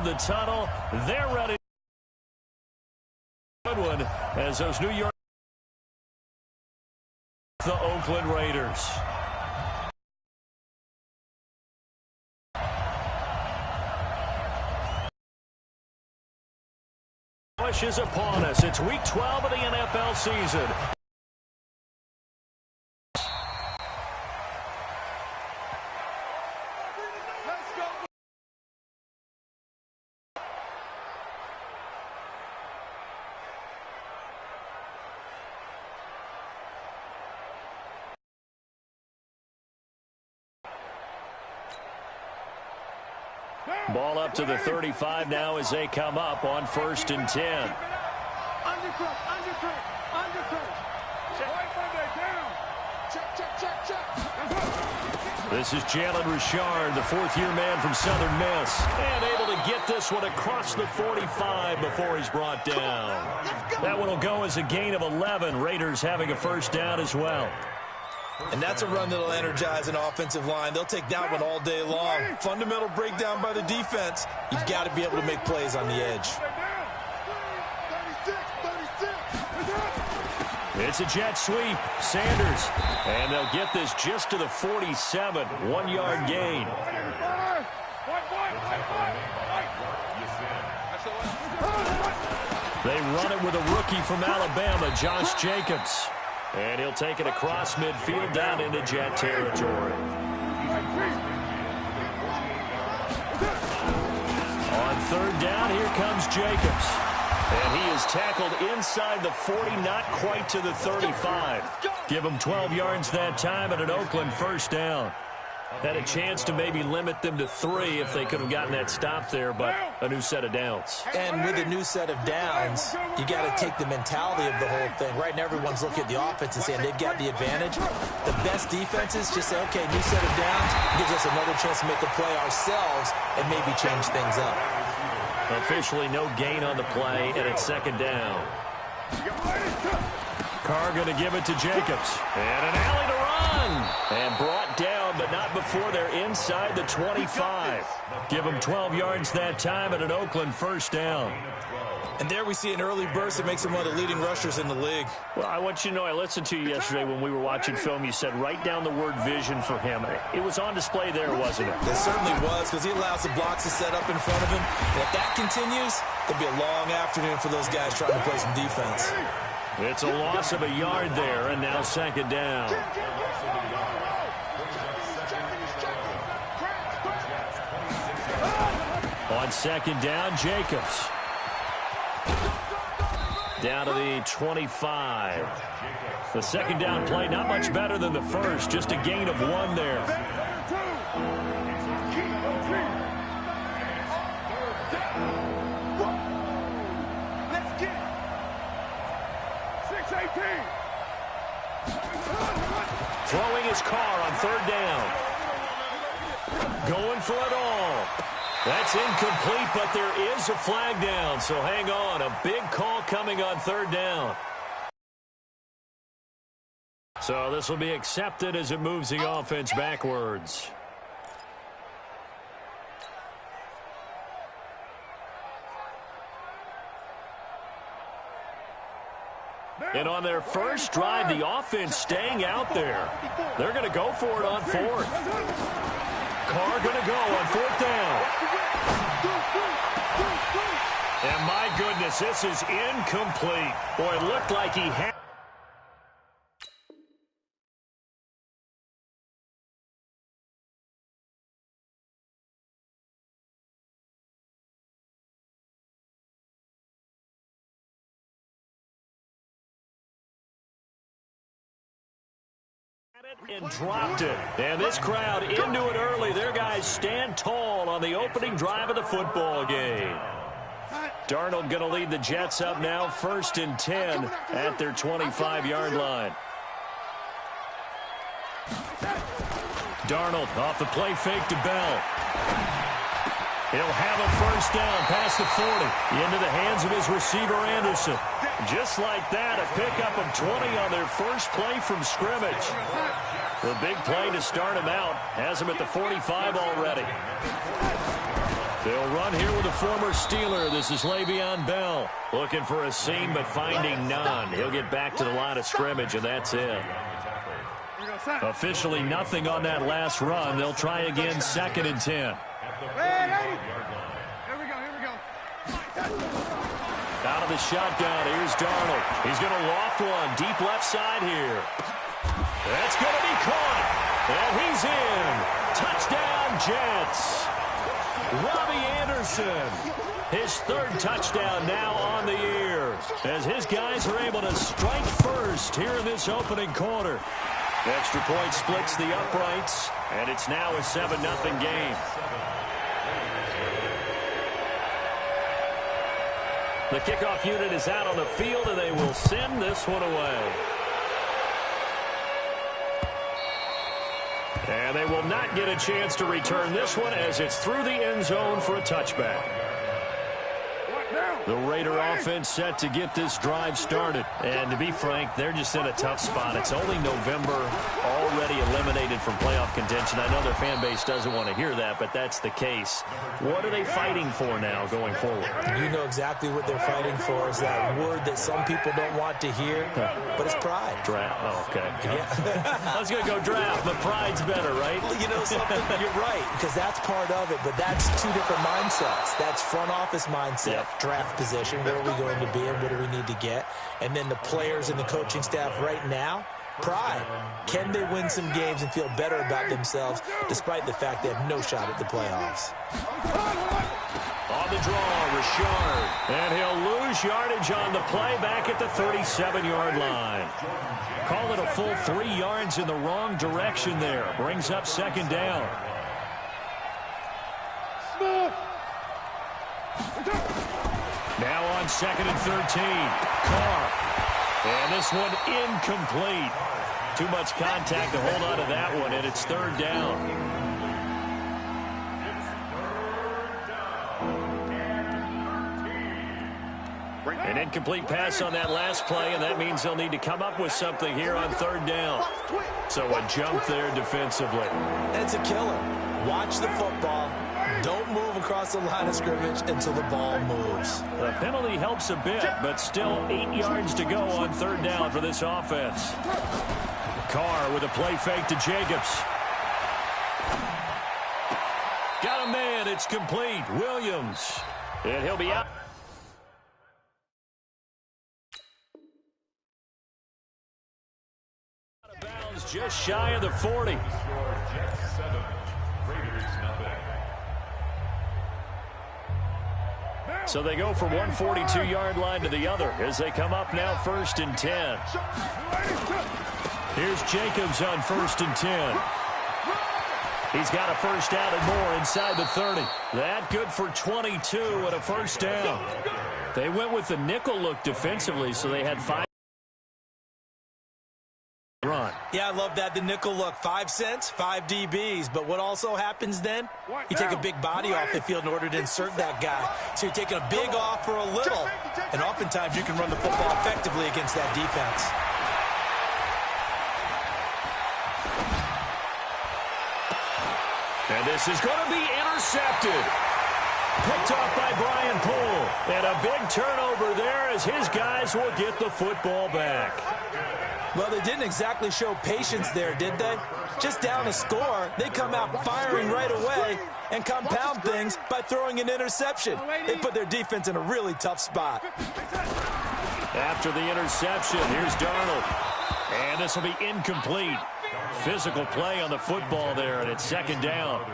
from the tunnel. They're ready. Good one as those New York, the Oakland Raiders. Push is upon us. It's week 12 of the NFL season. Ball up to the 35 now as they come up on 1st and 10. This is Jalen Richard, the fourth-year man from Southern Miss, and able to get this one across the 45 before he's brought down. That one will go as a gain of 11. Raiders having a first down as well. And that's a run that'll energize an offensive line. They'll take that one all day long. Fundamental breakdown by the defense. You've got to be able to make plays on the edge. It's a jet sweep. Sanders. And they'll get this just to the 47. 1-yard gain. They run it with a rookie from Alabama, Josh Jacobs. And he'll take it across midfield down into jet territory. On 3rd down, here comes Jacobs. And he is tackled inside the 40, not quite to the 35. Give him 12 yards that time and an Oakland first down. Had a chance to maybe limit them to 3 if they could have gotten that stop there, but a new set of downs. And with a new set of downs, you got to take the mentality of the whole thing. Right now, everyone's looking at the offense and saying they've got the advantage. The best defenses just say, okay, new set of downs gives us another chance to make a play ourselves and maybe change things up. Officially no gain on the play, and it's 2nd down. Carr going to give it to Jacobs. And an alley to run. And brought down, but not before they're inside the 25. Give them 12 yards that time and an Oakland first down. And there we see an early burst that makes him one of the leading rushers in the league. Well, I want you to know, I listened to you yesterday when we were watching film. You said write down the word vision for him. It was on display there, wasn't it? It certainly was, because he allows the blocks to set up in front of him. And if that continues, it'll be a long afternoon for those guys trying to play some defense. It's a loss of a yard there, and now 2nd down. On 2nd down, Jacobs. Down to the 25. The 2nd down play, not much better than the first, just a gain of 1 there. Throwing his car on 3rd down. Going for it all. That's incomplete, but there is a flag down, so hang on. A big call coming on 3rd down. So this will be accepted as it moves the offense backwards. And on their first drive, the offense staying out there. They're going to go for it on 4th. Carr going to go on 4th down. And my goodness, this is incomplete. Boy, it looked like he had. And dropped it. And this crowd into it early. Their guys stand tall on the opening drive of the football game. Darnold going to lead the Jets up now, 1st and 10 at their 25-yard line. Darnold off the play fake to Bell. He'll have a first down past the 40 into the hands of his receiver Anderson. Just like that, a pickup of 20 on their first play from scrimmage. The big play to start him out has him at the 45 already. They'll run here with a former Steeler. This is Le'Veon Bell. Looking for a seam, but finding none. He'll get back to the line of scrimmage, and that's it. Officially nothing on that last run. They'll try again, 2nd and 10. Here we go. Out of the shotgun, here's Darnold. He's going to loft one, deep left side here. That's going to be caught, and he's in. Touchdown, Jets. Robbie Anderson, his 3rd touchdown now on the year, as his guys are able to strike first here in this opening quarter. Extra point splits the uprights, and it's now a 7-0 game. The kickoff unit is out on the field, and they will send this one away. And they will not get a chance to return this one as it's through the end zone for a touchback. The Raider offense set to get this drive started. And to be frank, they're just in a tough spot. It's only November, already eliminated from playoff contention. I know their fan base doesn't want to hear that, but that's the case. What are they fighting for now going forward? You know exactly what they're fighting for is that word that some people don't want to hear, but it's pride. Draft. Oh, okay. Yeah. I was going to go draft, but pride's better, right? Well, you know something? You're right, because that's part of it, but that's 2 different mindsets. That's front office mindset, draft position, where are we going to be and what do we need to get, and then the players and the coaching staff right now, pride. Can they win some games and feel better about themselves despite the fact they have no shot at the playoffs? On the draw, Richard, and he'll lose yardage on the play back at the 37-yard line. Call it a full 3 yards in the wrong direction there. Brings up 2nd down. Now on 2nd and 13. Carr. And this one incomplete. Too much contact to hold on to that one, and it's 3rd down. An incomplete pass on that last play, and that means they'll need to come up with something here on 3rd down. So a jump there defensively. It's a killer. Watch the football. Don't move across the line of scrimmage until the ball moves. The penalty helps a bit, but still 8 yards to go on 3rd down for this offense. Carr with a play fake to Jacobs. Got a man. It's complete. Williams. And he'll be out. Out of bounds just shy of the 40. So they go from one 42-yard line to the other as they come up now 1st and 10. Here's Jacobs on 1st and 10. He's got a first down and more inside the 30. That good for 22 and a first down. They went with the nickel look defensively, so they had 5. Run. Yeah, I love that. The nickel look. 5 cents, 5 DBs. But what also happens then? You take a big body off the field in order to insert that guy. So you're taking a big off for a little. And oftentimes you can run the football effectively against that defense. And this is going to be intercepted. Picked off by Brian Poole. And a big turnover there as his guys will get the football back. Well, they didn't exactly show patience there, did they? Just down a score, they come out firing right away and compound things by throwing an interception. They put their defense in a really tough spot. After the interception, here's Darnold. And this will be incomplete. Physical play on the football there, and it's 2nd down.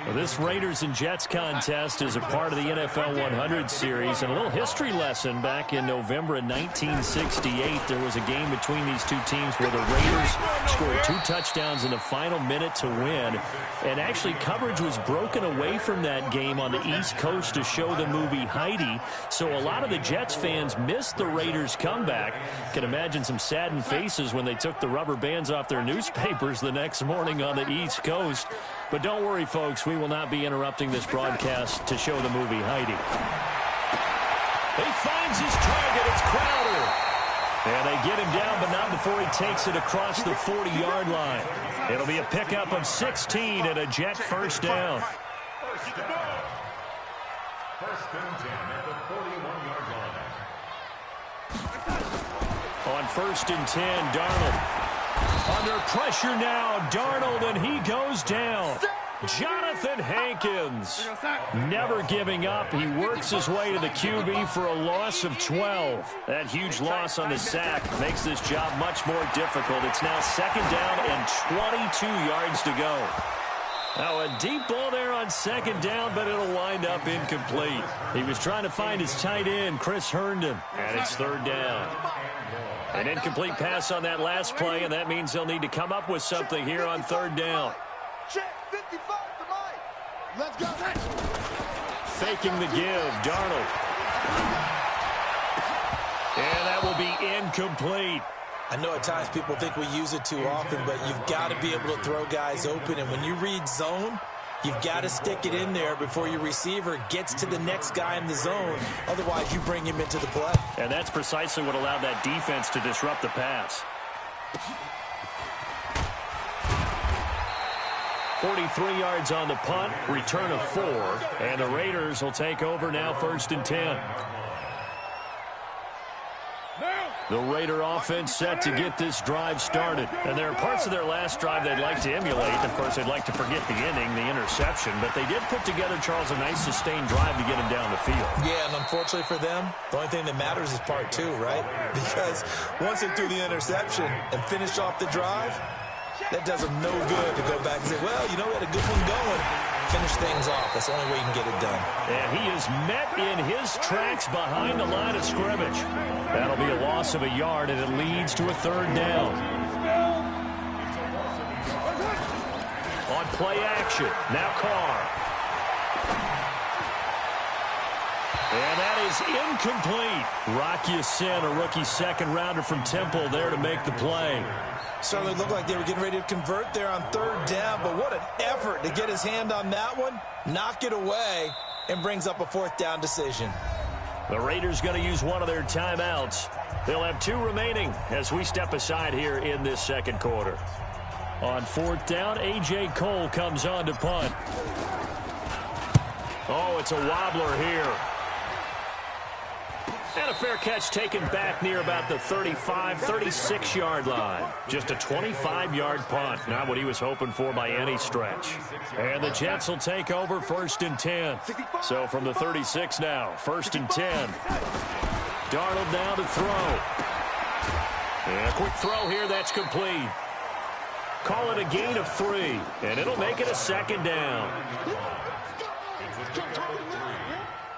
Well, this Raiders and Jets contest is a part of the NFL 100 series. And a little history lesson: back in November of 1968, there was a game between these two teams where the Raiders scored 2 touchdowns in the final minute to win. And actually, coverage was broken away from that game on the East Coast to show the movie Heidi. So a lot of the Jets fans missed the Raiders' comeback. Can imagine some saddened faces when they took the rubber bands off their newspapers the next morning on the East Coast. But don't worry, folks. We will not be interrupting this broadcast to show the movie Heidi. He finds his target. It's Crowder. And they get him down, but not before he takes it across the 40-yard line. It'll be a pickup of 16 and a Jet first down. First and 10 at the 41-yard line. On first and 10, Darnold. Under pressure now, Darnold, and he goes down. Jonathan Hankins, never giving up. He works his way to the QB for a loss of 12. That huge loss on the sack makes this job much more difficult. It's now second down and 22 yards to go. Now a deep ball there on second down, but it'll wind up incomplete. He was trying to find his tight end, Chris Herndon, and it's third down. An incomplete pass on that last play, and that means they'll need to come up with something here on third down. Let's go. Faking the give, Darnold. And that will be incomplete. I know at times people think we use it too often, but you've got to be able to throw guys open. And when you read zone, you've got to stick it in there before your receiver gets to the next guy in the zone. Otherwise, you bring him into the play. And that's precisely what allowed that defense to disrupt the pass. 43 yards on the punt, return of 4, and the Raiders will take over now first and 10. The Raider offense set to get this drive started. And there are parts of their last drive they'd like to emulate. Of course, they'd like to forget the inning, the interception. But they did put together, Charles, a nice sustained drive to get him down the field. Yeah, and unfortunately for them, the only thing that matters is part 2, right? Because once they threw the interception and finished off the drive, that does them no good to go back and say, well, you know, we had a good one going. Finish things off. That's the only way you can get it done. And he is met in his tracks behind the line of scrimmage. That'll be a loss of a yard, and it leads to a third down. On play action, now Carr. And that is incomplete. Rocky Sin, a rookie second-rounder from Temple, there to make the play. Certainly looked like they were getting ready to convert there on third down, but what an effort to get his hand on that one, knock it away, and brings up a fourth down decision. The Raiders going to use one of their timeouts. They'll have 2 remaining as we step aside here in this second quarter. On fourth down, A.J. Cole comes on to punt. Oh, it's a wobbler here. And a fair catch taken back near about the 35, 36-yard line. Just a 25-yard punt. Not what he was hoping for by any stretch. And the Jets will take over first and 10. So from the 36 now, first and 10. Darnold now to throw. And a quick throw here, that's complete. Call it a gain of 3, and it'll make it a second down.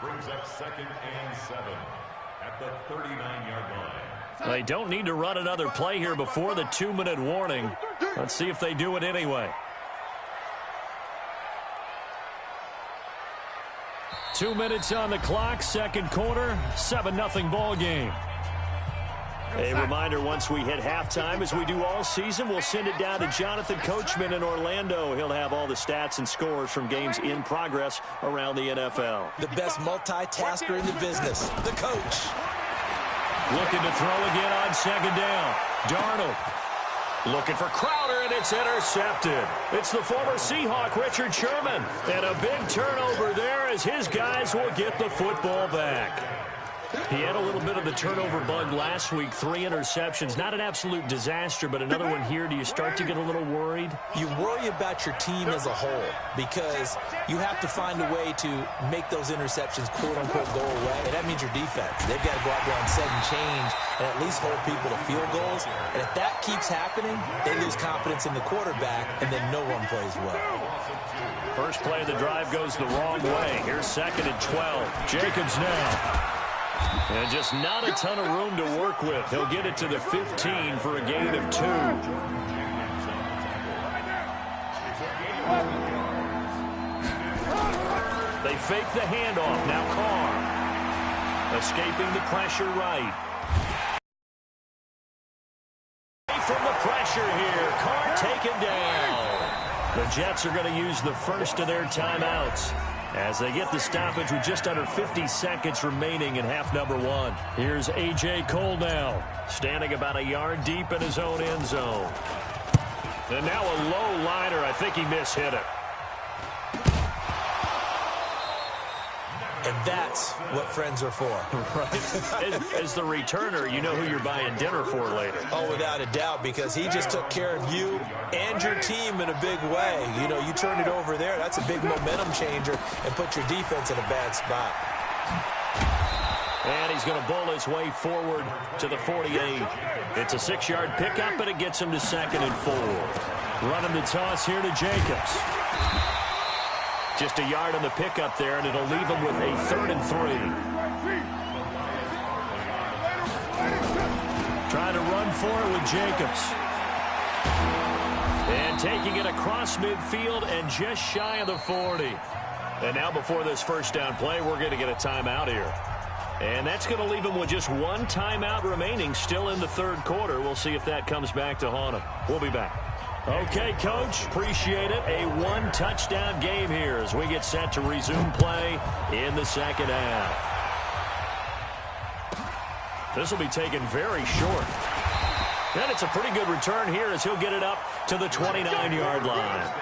Brings up second and 7. At the 39-yard line. They don't need to run another play here before the 2-minute warning. Let's see if they do it anyway. 2 minutes on the clock, second quarter, 7-0 ball game. A reminder, once we hit halftime, as we do all season, we'll send it down to Jonathan Coachman in Orlando. He'll have all the stats and scores from games in progress around the NFL. The best multitasker in the business, the coach. Looking to throw again on second down. Darnold looking for Crowder, and it's intercepted. It's the former Seahawk, Richard Sherman. And a big turnover there as his guys will get the football back. He had a little bit of the turnover bug last week, 3 interceptions. Not an absolute disaster, but another one here. Do you start to get a little worried? You worry about your team as a whole because you have to find a way to make those interceptions, quote-unquote, go away. And that means your defense. They've got to go out there and set and change and at least hold people to field goals. And if that keeps happening, they lose confidence in the quarterback, and then no one plays well. First play of the drive goes the wrong way. Here's second and 12. Jacobs now. And just not a ton of room to work with. He'll get it to the 15 for a gain of 2. They fake the handoff. Now Carr. Escaping the pressure right. From the pressure here. Carr taken down. The Jets are going to use the first of their timeouts as they get the stoppage with just under 50 seconds remaining in half number 1. Here's A.J. Cole now, standing about a yard deep in his own end zone. And now a low liner. I think he mishit it. And that's what friends are for. Right. As the returner, you know who you're buying dinner for later. Oh, without a doubt, because he just took care of you and your team in a big way. You know, you turned it over there. That's a big momentum changer and put your defense in a bad spot. And he's going to bowl his way forward to the 48. It's a 6-yard pickup, and it gets him to 2nd and 4. Running the toss here to Jacobs. Just a yard on the pickup there, and it'll leave him with a 3rd and 3. Trying to run for it with Jacobs. And taking it across midfield and just shy of the 40. And now before this first down play, we're going to get a timeout here. And that's going to leave him with just one timeout remaining still in the 3rd quarter. We'll see if that comes back to haunt him. We'll be back. Okay, Coach, appreciate it. A 1-touchdown game here as we get set to resume play in the 2nd half. This will be taken very short. And it's a pretty good return here as he'll get it up to the 29-yard line.